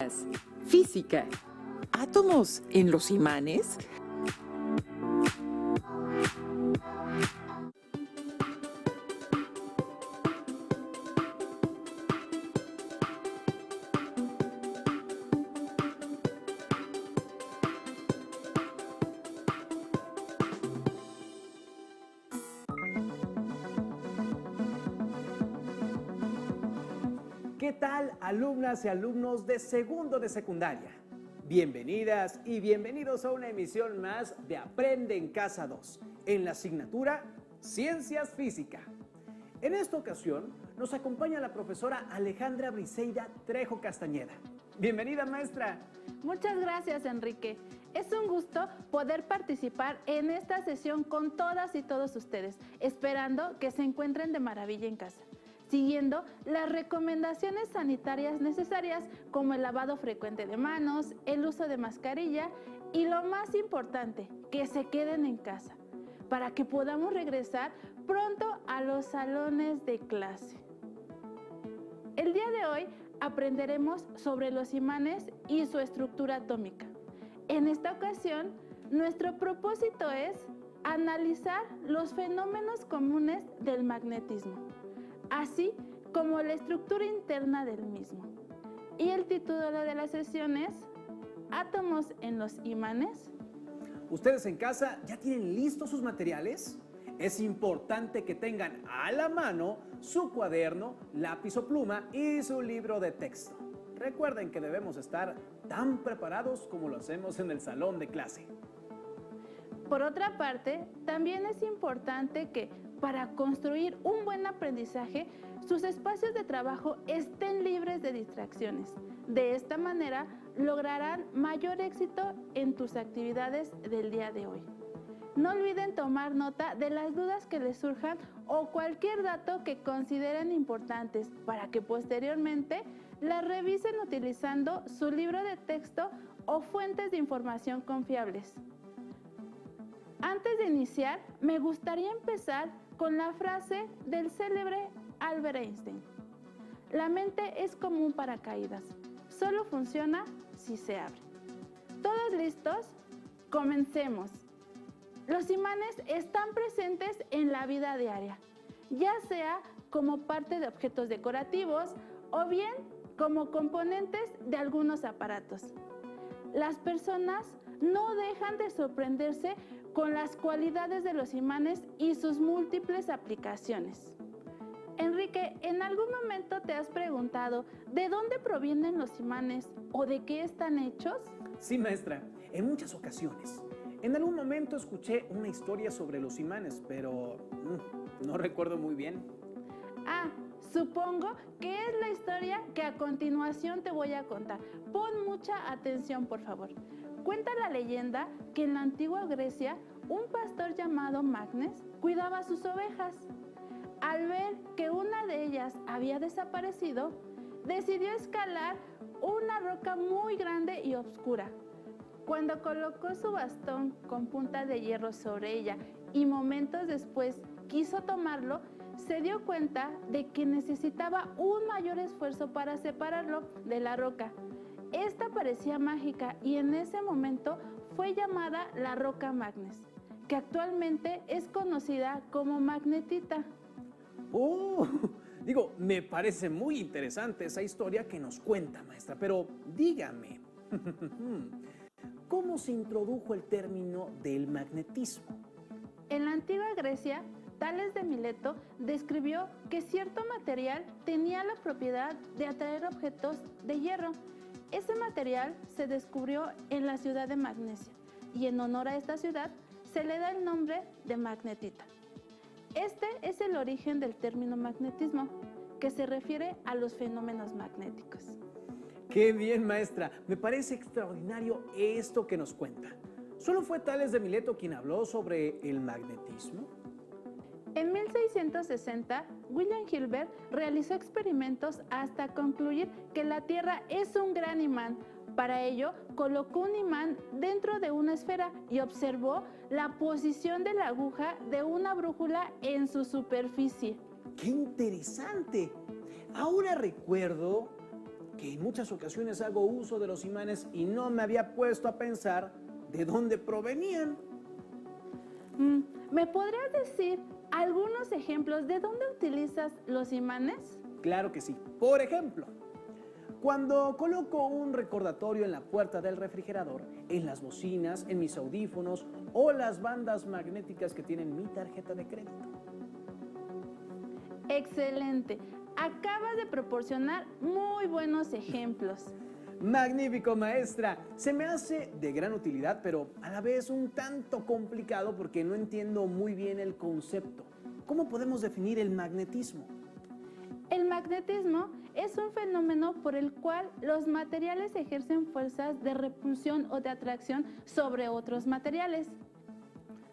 Ciencias. Física. ¿Átomos en los imanes? ¿Qué tal, alumnas y alumnos de segundo de secundaria? Bienvenidas y bienvenidos a una emisión más de Aprende en Casa 2, en la asignatura Ciencias Física. En esta ocasión nos acompaña la profesora Alejandra Briseida Trejo Castañeda. Bienvenida, maestra. Muchas gracias, Enrique. Es un gusto poder participar en esta sesión con todas y todos ustedes, esperando que se encuentren de maravilla en casa, siguiendo las recomendaciones sanitarias necesarias como el lavado frecuente de manos, el uso de mascarilla y lo más importante, que se queden en casa para que podamos regresar pronto a los salones de clase. El día de hoy aprenderemos sobre los imanes y su estructura atómica. En esta ocasión, nuestro propósito es analizar los fenómenos comunes del magnetismo, así como la estructura interna del mismo. Y el título de la sesión es ¿Átomos en los imanes? ¿Ustedes en casa ya tienen listos sus materiales? Es importante que tengan a la mano su cuaderno, lápiz o pluma y su libro de texto. Recuerden que debemos estar tan preparados como lo hacemos en el salón de clase. Por otra parte, también es importante que para construir un buen aprendizaje, sus espacios de trabajo estén libres de distracciones. De esta manera, lograrán mayor éxito en tus actividades del día de hoy. No olviden tomar nota de las dudas que les surjan o cualquier dato que consideren importantes para que posteriormente las revisen utilizando su libro de texto o fuentes de información confiables. Antes de iniciar, me gustaría empezar con la frase del célebre Albert Einstein. La mente es como un paracaídas, solo funciona si se abre. ¿Todos listos? Comencemos. Los imanes están presentes en la vida diaria, ya sea como parte de objetos decorativos o bien como componentes de algunos aparatos. Las personas no dejan de sorprenderse con las cualidades de los imanes y sus múltiples aplicaciones. Enrique, ¿en algún momento te has preguntado de dónde provienen los imanes o de qué están hechos? Sí, maestra, en muchas ocasiones. En algún momento escuché una historia sobre los imanes, pero no recuerdo muy bien. Supongo que es la historia que a continuación te voy a contar. Pon mucha atención, por favor. Cuenta la leyenda que en la antigua Grecia, un pastor llamado Magnes cuidaba sus ovejas. Al ver que una de ellas había desaparecido, decidió escalar una roca muy grande y oscura. Cuando colocó su bastón con punta de hierro sobre ella y momentos después quiso tomarlo, se dio cuenta de que necesitaba un mayor esfuerzo para separarlo de la roca. Esta parecía mágica y en ese momento fue llamada la roca Magnes, que actualmente es conocida como magnetita. Me parece muy interesante esa historia que nos cuenta, maestra, pero dígame, ¿cómo se introdujo el término del magnetismo? En la antigua Grecia, Tales de Mileto describió que cierto material tenía la propiedad de atraer objetos de hierro. Ese material se descubrió en la ciudad de Magnesia y en honor a esta ciudad se le da el nombre de magnetita. Este es el origen del término magnetismo, que se refiere a los fenómenos magnéticos. ¡Qué bien, maestra! Me parece extraordinario esto que nos cuenta. ¿Solo fue Tales de Mileto quien habló sobre el magnetismo? En 1660, William Hilbert realizó experimentos hasta concluir que la Tierra es un gran imán. Para ello, colocó un imán dentro de una esfera y observó la posición de la aguja de una brújula en su superficie. ¡Qué interesante! Ahora recuerdo que en muchas ocasiones hago uso de los imanes y no me había puesto a pensar de dónde provenían. ¿Me podrías decir algunos ejemplos de dónde utilizas los imanes? Claro que sí. Por ejemplo, cuando coloco un recordatorio en la puerta del refrigerador, en las bocinas, en mis audífonos o las bandas magnéticas que tienen mi tarjeta de crédito. Excelente. Acabas de proporcionar muy buenos ejemplos. Magnífico, maestra. Se me hace de gran utilidad, pero a la vez un tanto complicado porque no entiendo muy bien el concepto. ¿Cómo podemos definir el magnetismo? El magnetismo es un fenómeno por el cual los materiales ejercen fuerzas de repulsión o de atracción sobre otros materiales.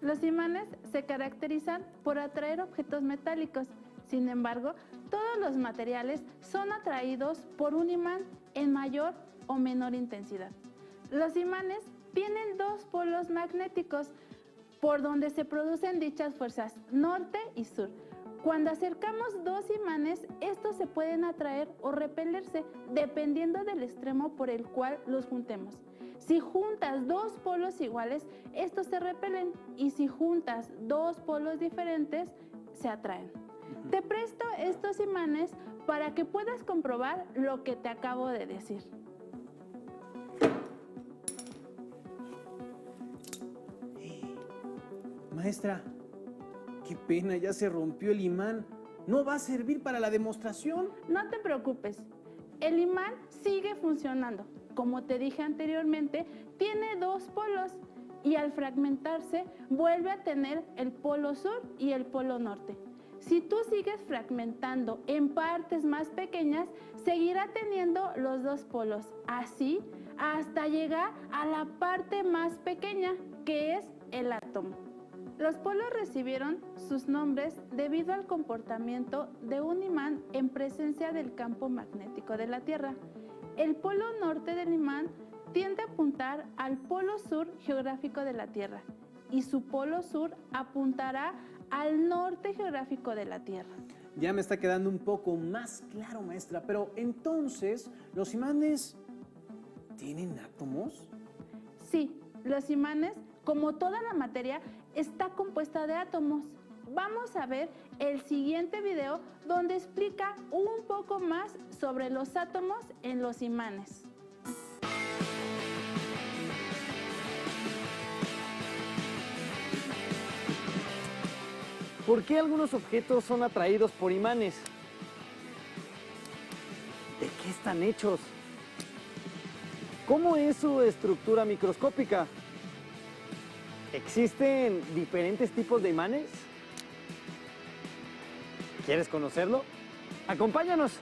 Los imanes se caracterizan por atraer objetos metálicos. Sin embargo, todos los materiales son atraídos por un imán en mayor o menor intensidad. Los imanes tienen dos polos magnéticos por donde se producen dichas fuerzas, norte y sur. Cuando acercamos dos imanes, estos se pueden atraer o repelerse dependiendo del extremo por el cual los juntemos. Si juntas dos polos iguales, estos se repelen, y si juntas dos polos diferentes, se atraen. Te presto estos imanes para que puedas comprobar lo que te acabo de decir. Maestra, qué pena, ya se rompió el imán. ¿No va a servir para la demostración? No te preocupes, el imán sigue funcionando. Como te dije anteriormente, tiene dos polos y al fragmentarse vuelve a tener el polo sur y el polo norte. Si tú sigues fragmentando en partes más pequeñas, seguirá teniendo los dos polos, así hasta llegar a la parte más pequeña, que es el átomo. Los polos recibieron sus nombres debido al comportamiento de un imán en presencia del campo magnético de la Tierra. El polo norte del imán tiende a apuntar al polo sur geográfico de la Tierra y su polo sur apuntará al norte geográfico de la Tierra. Ya me está quedando un poco más claro, maestra, pero entonces, ¿los imanes tienen átomos? Sí, los imanes, como toda la materia, está compuesta de átomos. Vamos a ver el siguiente video donde explica un poco más sobre los átomos en los imanes. ¿Por qué algunos objetos son atraídos por imanes? ¿De qué están hechos? ¿Cómo es su estructura microscópica? ¿Existen diferentes tipos de imanes? ¿Quieres conocerlo? ¡Acompáñanos!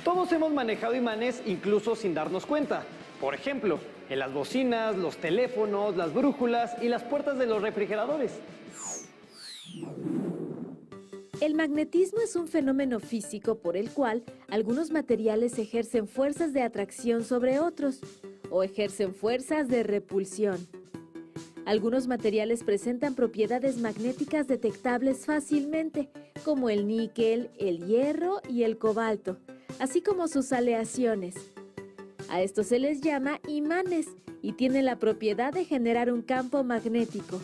Todos hemos manejado imanes incluso sin darnos cuenta. Por ejemplo, en las bocinas, los teléfonos, las brújulas y las puertas de los refrigeradores. El magnetismo es un fenómeno físico por el cual algunos materiales ejercen fuerzas de atracción sobre otros o ejercen fuerzas de repulsión. Algunos materiales presentan propiedades magnéticas detectables fácilmente, como el níquel, el hierro y el cobalto, así como sus aleaciones. A estos se les llama imanes y tienen la propiedad de generar un campo magnético.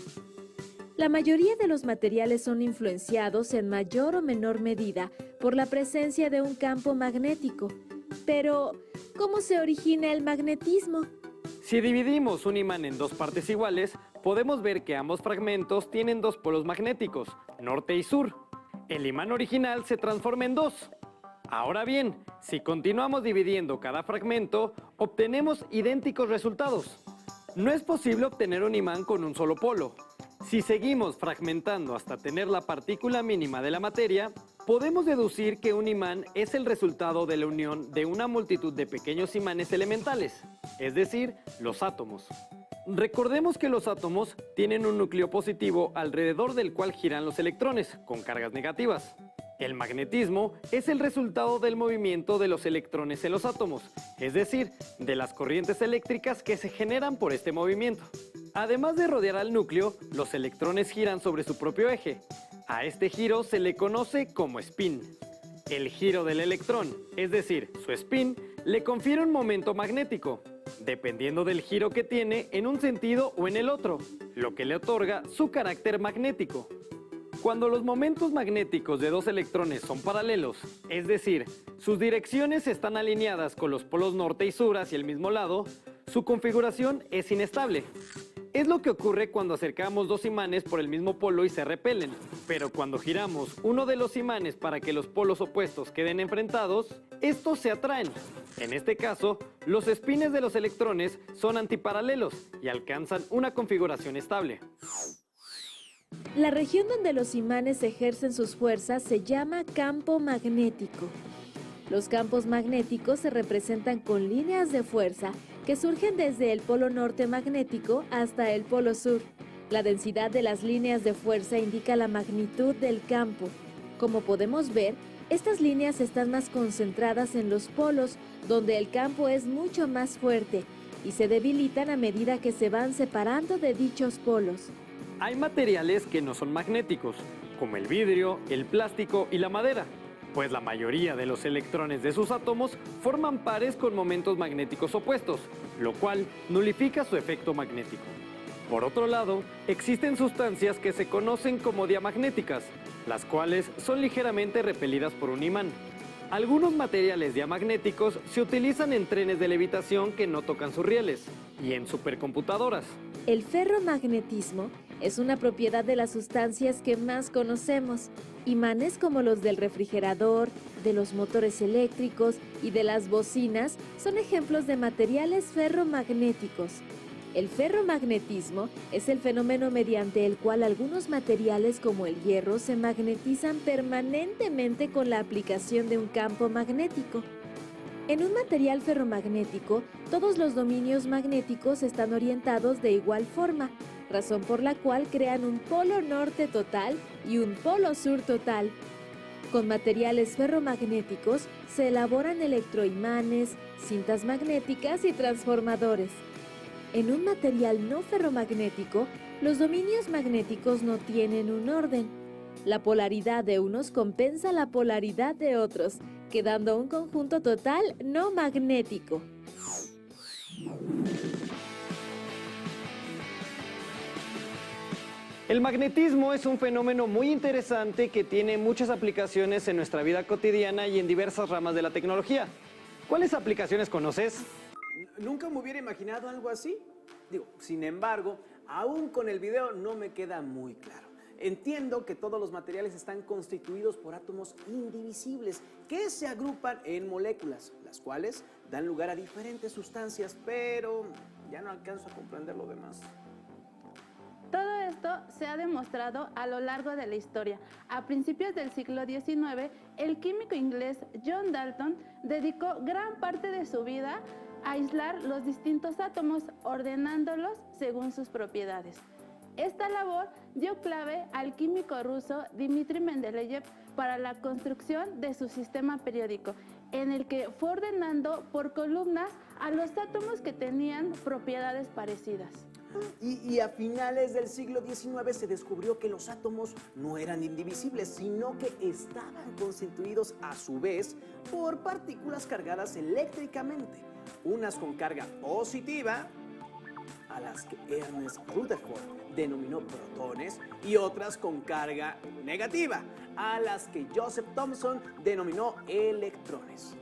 La mayoría de los materiales son influenciados en mayor o menor medida por la presencia de un campo magnético. Pero, ¿cómo se origina el magnetismo? Si dividimos un imán en dos partes iguales, podemos ver que ambos fragmentos tienen dos polos magnéticos, norte y sur. El imán original se transforma en dos. Ahora bien, si continuamos dividiendo cada fragmento, obtenemos idénticos resultados. No es posible obtener un imán con un solo polo. Si seguimos fragmentando hasta tener la partícula mínima de la materia, podemos deducir que un imán es el resultado de la unión de una multitud de pequeños imanes elementales, es decir, los átomos. Recordemos que los átomos tienen un núcleo positivo alrededor del cual giran los electrones, con cargas negativas. El magnetismo es el resultado del movimiento de los electrones en los átomos, es decir, de las corrientes eléctricas que se generan por este movimiento. Además de rodear al núcleo, los electrones giran sobre su propio eje. A este giro se le conoce como spin. El giro del electrón, es decir, su spin, le confiere un momento magnético, dependiendo del giro que tiene en un sentido o en el otro, lo que le otorga su carácter magnético. Cuando los momentos magnéticos de dos electrones son paralelos, es decir, sus direcciones están alineadas con los polos norte y sur hacia el mismo lado, su configuración es inestable. Es lo que ocurre cuando acercamos dos imanes por el mismo polo y se repelen, pero cuando giramos uno de los imanes para que los polos opuestos queden enfrentados, estos se atraen. En este caso, los espines de los electrones son antiparalelos y alcanzan una configuración estable. La región donde los imanes ejercen sus fuerzas se llama campo magnético. Los campos magnéticos se representan con líneas de fuerza que surgen desde el polo norte magnético hasta el polo sur. La densidad de las líneas de fuerza indica la magnitud del campo. Como podemos ver, estas líneas están más concentradas en los polos, donde el campo es mucho más fuerte, y se debilitan a medida que se van separando de dichos polos. Hay materiales que no son magnéticos, como el vidrio, el plástico y la madera, pues la mayoría de los electrones de sus átomos forman pares con momentos magnéticos opuestos, lo cual nulifica su efecto magnético. Por otro lado, existen sustancias que se conocen como diamagnéticas, las cuales son ligeramente repelidas por un imán. Algunos materiales diamagnéticos se utilizan en trenes de levitación que no tocan sus rieles y en supercomputadoras. El ferromagnetismo es una propiedad de las sustancias que más conocemos. Imanes como los del refrigerador, de los motores eléctricos y de las bocinas son ejemplos de materiales ferromagnéticos. El ferromagnetismo es el fenómeno mediante el cual algunos materiales como el hierro se magnetizan permanentemente con la aplicación de un campo magnético. En un material ferromagnético, todos los dominios magnéticos están orientados de igual forma, razón por la cual crean un polo norte total y un polo sur total. Con materiales ferromagnéticos se elaboran electroimanes, cintas magnéticas y transformadores. En un material no ferromagnético, los dominios magnéticos no tienen un orden. La polaridad de unos compensa la polaridad de otros, quedando un conjunto total no magnético. El magnetismo es un fenómeno muy interesante que tiene muchas aplicaciones en nuestra vida cotidiana y en diversas ramas de la tecnología. ¿Cuáles aplicaciones conoces? Nunca me hubiera imaginado algo así. Sin embargo, aún con el video no me queda muy claro. Entiendo que todos los materiales están constituidos por átomos indivisibles que se agrupan en moléculas, las cuales dan lugar a diferentes sustancias, pero ya no alcanzo a comprender lo demás. Todo esto se ha demostrado a lo largo de la historia. A principios del siglo XIX, el químico inglés John Dalton dedicó gran parte de su vida a aislar los distintos átomos, ordenándolos según sus propiedades. Esta labor dio clave al químico ruso Dmitri Mendeleev para la construcción de su sistema periódico, en el que fue ordenando por columnas a los átomos que tenían propiedades parecidas. Y a finales del siglo XIX se descubrió que los átomos no eran indivisibles, sino que estaban constituidos a su vez por partículas cargadas eléctricamente, unas con carga positiva, a las que Ernest Rutherford denominó protones, y otras con carga negativa, a las que Joseph Thomson denominó electrones.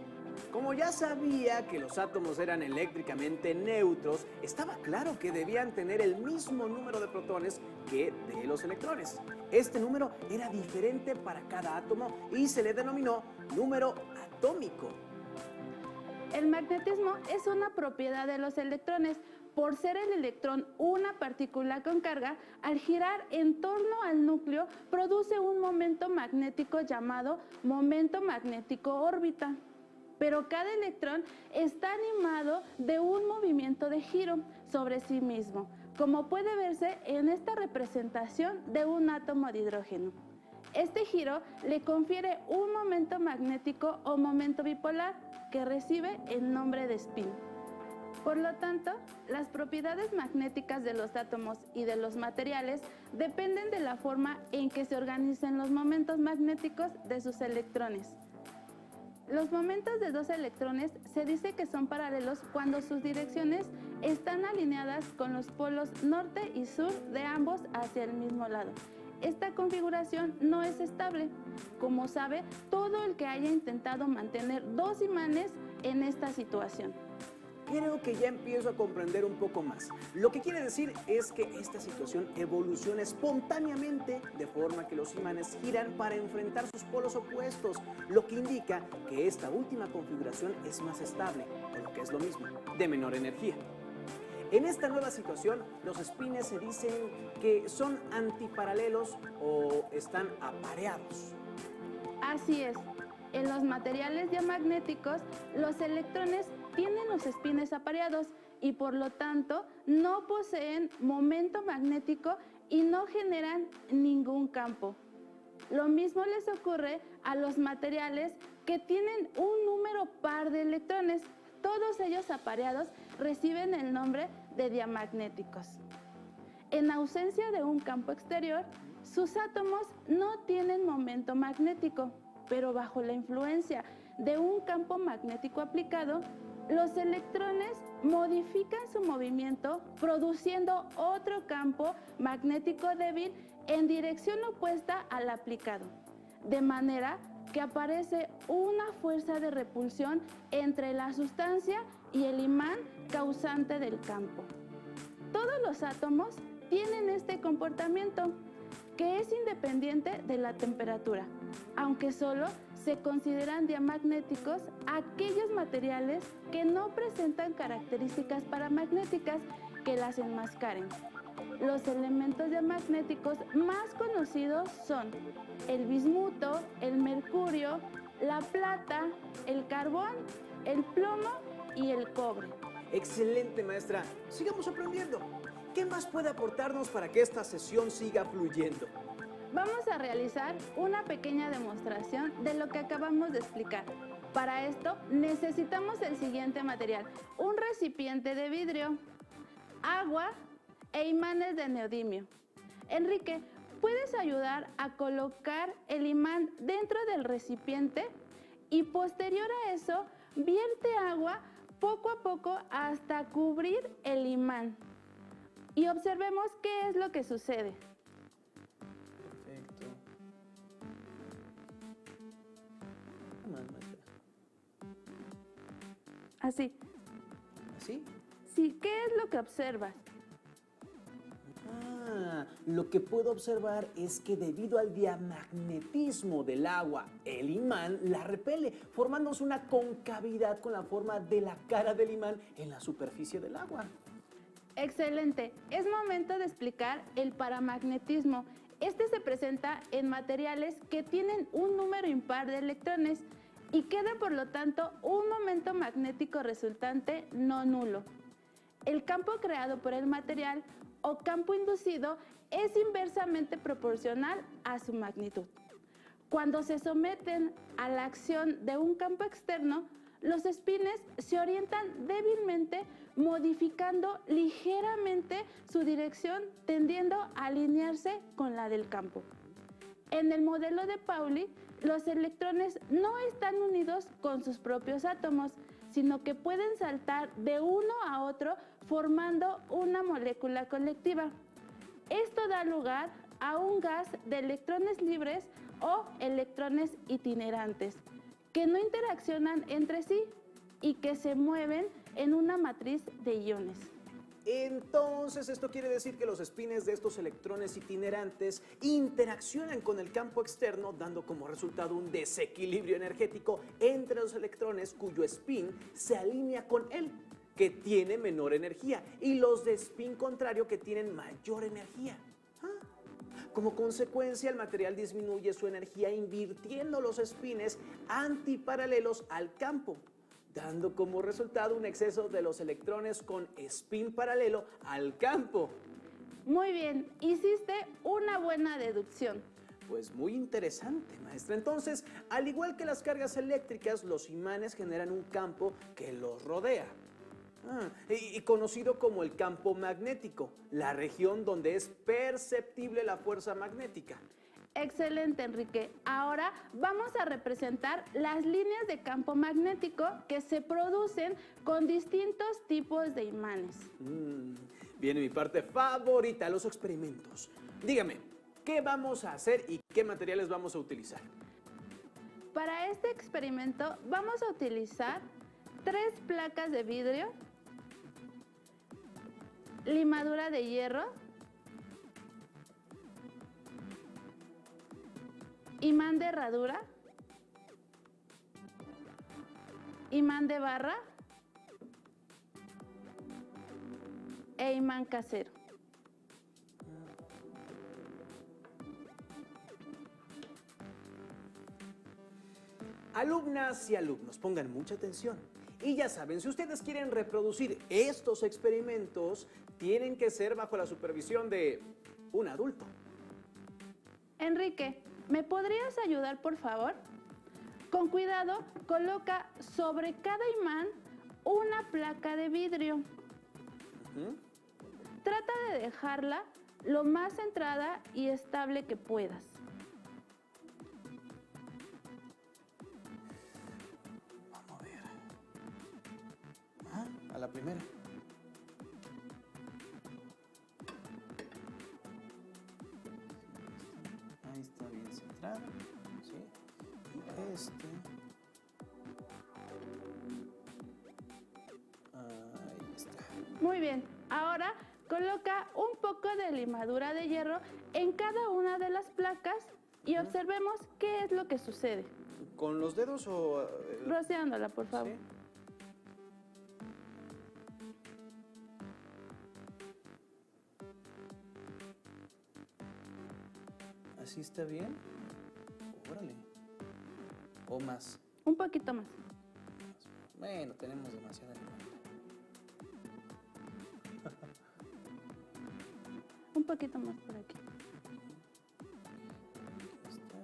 Como ya sabía que los átomos eran eléctricamente neutros, estaba claro que debían tener el mismo número de protones que de los electrones. Este número era diferente para cada átomo y se le denominó número atómico. El magnetismo es una propiedad de los electrones. Por ser el electrón una partícula con carga, al girar en torno al núcleo produce un momento magnético llamado momento magnético órbita. Pero cada electrón está animado de un movimiento de giro sobre sí mismo, como puede verse en esta representación de un átomo de hidrógeno. Este giro le confiere un momento magnético o momento bipolar que recibe el nombre de spin. Por lo tanto, las propiedades magnéticas de los átomos y de los materiales dependen de la forma en que se organicen los momentos magnéticos de sus electrones. Los momentos de dos electrones se dice que son paralelos cuando sus direcciones están alineadas con los polos norte y sur de ambos hacia el mismo lado. Esta configuración no es estable. Como sabe, todo el que haya intentado mantener dos imanes en esta situación. Creo que ya empiezo a comprender un poco más. Lo que quiere decir es que esta situación evoluciona espontáneamente, de forma que los imanes giran para enfrentar sus polos opuestos, lo que indica que esta última configuración es más estable, o lo que es lo mismo, de menor energía. En esta nueva situación, los espines se dicen que son antiparalelos o están apareados. Así es. En los materiales diamagnéticos, los electrones tienen los espines apareados y por lo tanto no poseen momento magnético y no generan ningún campo. Lo mismo les ocurre a los materiales que tienen un número par de electrones. Todos ellos apareados reciben el nombre de diamagnéticos. En ausencia de un campo exterior, sus átomos no tienen momento magnético, pero bajo la influencia de un campo magnético aplicado, los electrones modifican su movimiento produciendo otro campo magnético débil en dirección opuesta al aplicado, de manera que aparece una fuerza de repulsión entre la sustancia y el imán causante del campo. Todos los átomos tienen este comportamiento, que es independiente de la temperatura, aunque solo se consideran diamagnéticos aquellos materiales que no presentan características paramagnéticas que las enmascaren. Los elementos diamagnéticos más conocidos son el bismuto, el mercurio, la plata, el carbón, el plomo y el cobre. Excelente, maestra. Sigamos aprendiendo. ¿Qué más puede aportarnos para que esta sesión siga fluyendo? Vamos a realizar una pequeña demostración de lo que acabamos de explicar. Para esto necesitamos el siguiente material: un recipiente de vidrio, agua e imanes de neodimio. Enrique, ¿puedes ayudar a colocar el imán dentro del recipiente? Y posterior a eso, vierte agua poco a poco hasta cubrir el imán. Y observemos qué es lo que sucede. Perfecto. Más, maestra. Así. ¿Así? Sí, ¿qué es lo que observas? Lo que puedo observar es que debido al diamagnetismo del agua, el imán la repele, formándose una concavidad con la forma de la cara del imán en la superficie del agua. Excelente. Es momento de explicar el paramagnetismo. Este se presenta en materiales que tienen un número impar de electrones y queda por lo tanto un momento magnético resultante no nulo. El campo creado por el material o campo inducido es inversamente proporcional a su magnitud. Cuando se someten a la acción de un campo externo, los espines se orientan débilmente, modificando ligeramente su dirección, tendiendo a alinearse con la del campo. En el modelo de Pauli, los electrones no están unidos con sus propios átomos, sino que pueden saltar de uno a otro formando una molécula colectiva. Esto da lugar a un gas de electrones libres o electrones itinerantes, que no interaccionan entre sí y que se mueven en una matriz de iones. Entonces, esto quiere decir que los espines de estos electrones itinerantes interaccionan con el campo externo, dando como resultado un desequilibrio energético entre los electrones cuyo spin se alinea con él, que tiene menor energía, y los de spin contrario que tienen mayor energía. Como consecuencia, el material disminuye su energía invirtiendo los espines antiparalelos al campo, dando como resultado un exceso de los electrones con spin paralelo al campo. Muy bien, hiciste una buena deducción. Pues muy interesante, maestra. Entonces, al igual que las cargas eléctricas, los imanes generan un campo que los rodea. Y conocido como el campo magnético, la región donde es perceptible la fuerza magnética. Excelente, Enrique. Ahora vamos a representar las líneas de campo magnético que se producen con distintos tipos de imanes. Viene mi parte favorita, los experimentos. Dígame, ¿qué vamos a hacer y qué materiales vamos a utilizar? Para este experimento vamos a utilizar 3 placas de vidrio, limadura de hierro, imán de herradura, imán de barra e imán casero. Alumnas y alumnos, pongan mucha atención. Y ya saben, si ustedes quieren reproducir estos experimentos, tienen que ser bajo la supervisión de un adulto. Enrique, ¿me podrías ayudar, por favor? Con cuidado, coloca sobre cada imán una placa de vidrio. Trata de dejarla lo más centrada y estable que puedas. Vamos a ver. A la primera. Ahí está bien centrado. ¿Sí? Y este. Ahí está. Muy bien, ahora coloca un poco de limadura de hierro en cada una de las placas y observemos qué es lo que sucede. ¿Con los dedos o...? Rociándola, por favor. ¿Sí? ¿Así está bien? Órale. ¿O más? Un poquito más. Bueno, tenemos demasiada limón. Un poquito más por aquí. Aquí está.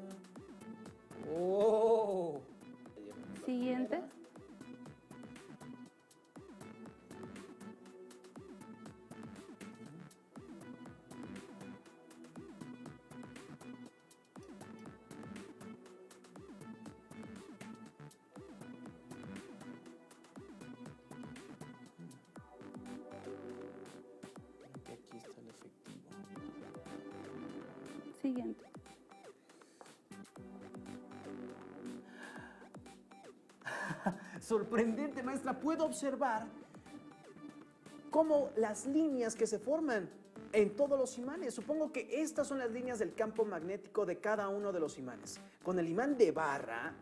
¡Oh! Siguiente. Aquí está el efectivo. Siguiente. Sorprendente, maestra. Puedo observar cómo las líneas que se forman en todos los imanes. Supongo que estas son las líneas del campo magnético de cada uno de los imanes. Con el imán de barra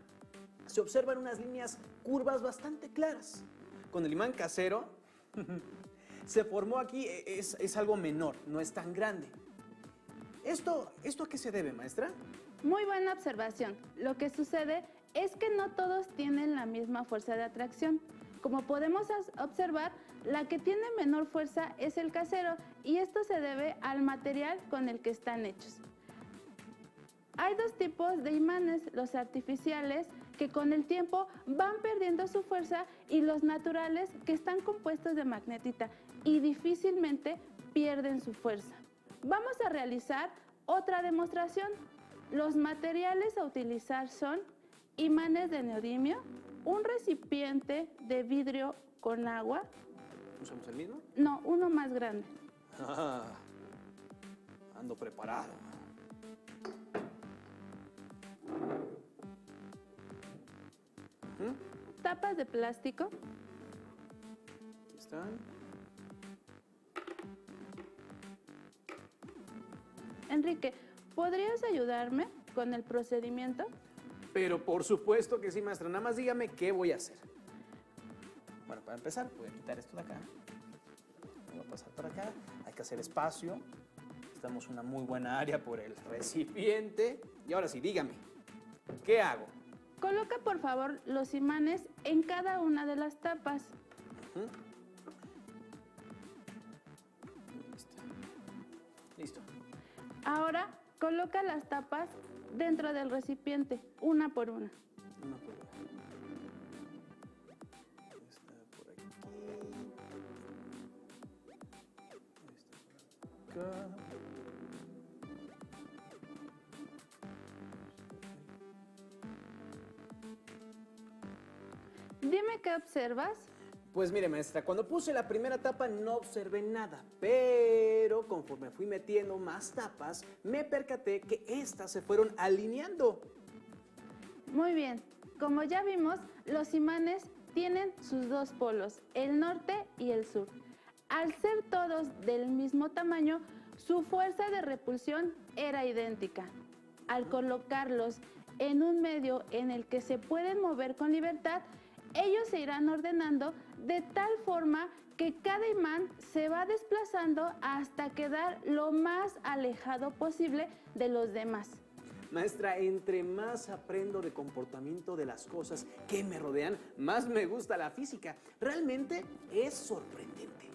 se observan unas líneas curvas bastante claras. Con el imán casero se formó aquí, es algo menor, no es tan grande. ¿Esto a qué se debe, maestra? Muy buena observación. Lo que sucede es que no todos tienen la misma fuerza de atracción. Como podemos observar, la que tiene menor fuerza es el casero y esto se debe al material con el que están hechos. Hay 2 tipos de imanes, los artificiales, que con el tiempo van perdiendo su fuerza, y los naturales, que están compuestos de magnetita y difícilmente pierden su fuerza. Vamos a realizar otra demostración. Los materiales a utilizar son imanes de neodimio, un recipiente de vidrio con agua. ¿Usamos el mismo? No, uno más grande. Ando preparado. Tapas de plástico. Aquí están. Enrique, ¿podrías ayudarme con el procedimiento? Pero por supuesto que sí, maestra. Nada más dígame qué voy a hacer. Bueno, para empezar, voy a quitar esto de acá. Voy a pasar por acá. Hay que hacer espacio. Estamos en una muy buena área por el recipiente. Y ahora sí, dígame, ¿qué hago? Coloca, por favor, los imanes en cada una de las tapas. Listo. Ahora, coloca las tapas dentro del recipiente, una por una. Una por una. Está por aquí. Está por acá. Dime qué observas. Pues mire, maestra, cuando puse la primera tapa no observé nada, pero conforme fui metiendo más tapas, me percaté que estas se fueron alineando. Muy bien, como ya vimos, los imanes tienen sus dos polos, el norte y el sur. Al ser todos del mismo tamaño, su fuerza de repulsión era idéntica. Al colocarlos en un medio en el que se pueden mover con libertad, ellos se irán ordenando de tal forma que cada imán se va desplazando hasta quedar lo más alejado posible de los demás. Maestra, entre más aprendo de comportamiento de las cosas que me rodean, más me gusta la física. Realmente es sorprendente.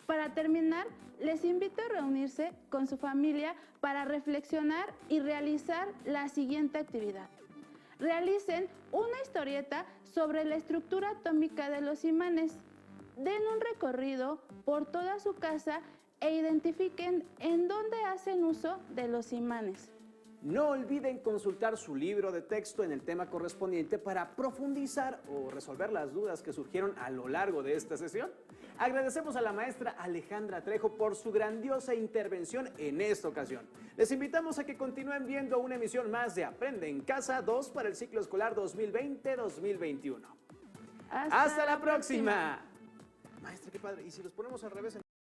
Para terminar, les invito a reunirse con su familia para reflexionar y realizar la siguiente actividad. Realicen una historieta sobre la estructura atómica de los imanes. Den un recorrido por toda su casa e identifiquen en dónde hacen uso de los imanes. No olviden consultar su libro de texto en el tema correspondiente para profundizar o resolver las dudas que surgieron a lo largo de esta sesión. Agradecemos a la maestra Alejandra Trejo por su grandiosa intervención en esta ocasión. Les invitamos a que continúen viendo una emisión más de Aprende en Casa 2 para el ciclo escolar 2020-2021. ¡Hasta la próxima! Maestra, qué padre. ¿Y si los ponemos al revés entonces?